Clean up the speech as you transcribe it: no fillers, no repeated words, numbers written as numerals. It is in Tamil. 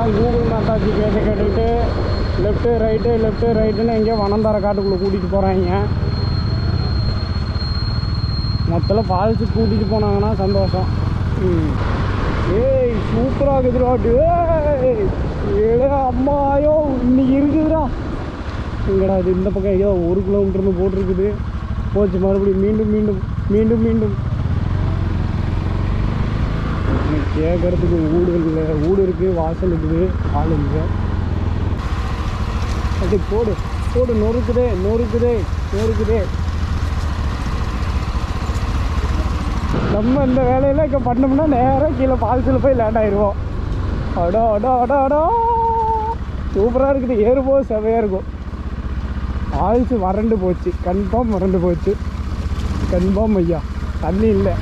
எல்லாம் கூகுள் மாத்தாச்சு கேட்டுக்கிட்டு லெஃப்ட்டு ரைட்டுன்னு எங்கேயோ வனந்தார காட்டுக்குள்ளே கூட்டிகிட்டு போகிறாங்க. மொத்தத்தில் ஃபால்ஸுக்கு கூட்டிகிட்டு போனாங்கன்னா சந்தோஷம். ஏய் சூப்பராக இருக்குதுடாட்டு. ஏழே அம்மாயோ இன்னைக்கு இருக்குதுடா. இங்கடா இது இந்த பக்கம் ஏதோ 1 கிலோமீட்டர்னு போட்டிருக்குது. போச்சு மறுபடியும் மீண்டும் கேட்கறதுக்கு வீடு இருக்குது, வாசல் இருக்குது, ஆள் இருக்குது. அது போடு நொறுக்குதே. நம்ம இந்த வேலையெல்லாம் இங்கே பண்ணோம்னா நேராக கீழே ஃபால்ஸில் போய் லேண்ட் ஆயிடுவோம். அடா சூப்பராக இருக்குது. ஏறும்போது செவையாக இருக்கும். ஃபால்ஸு வறண்டு போச்சு, கன்ஃபார்ம் வறண்டு போச்சு. கன்ஃபார்ம் ஐயா. தண்ணி இல்லை.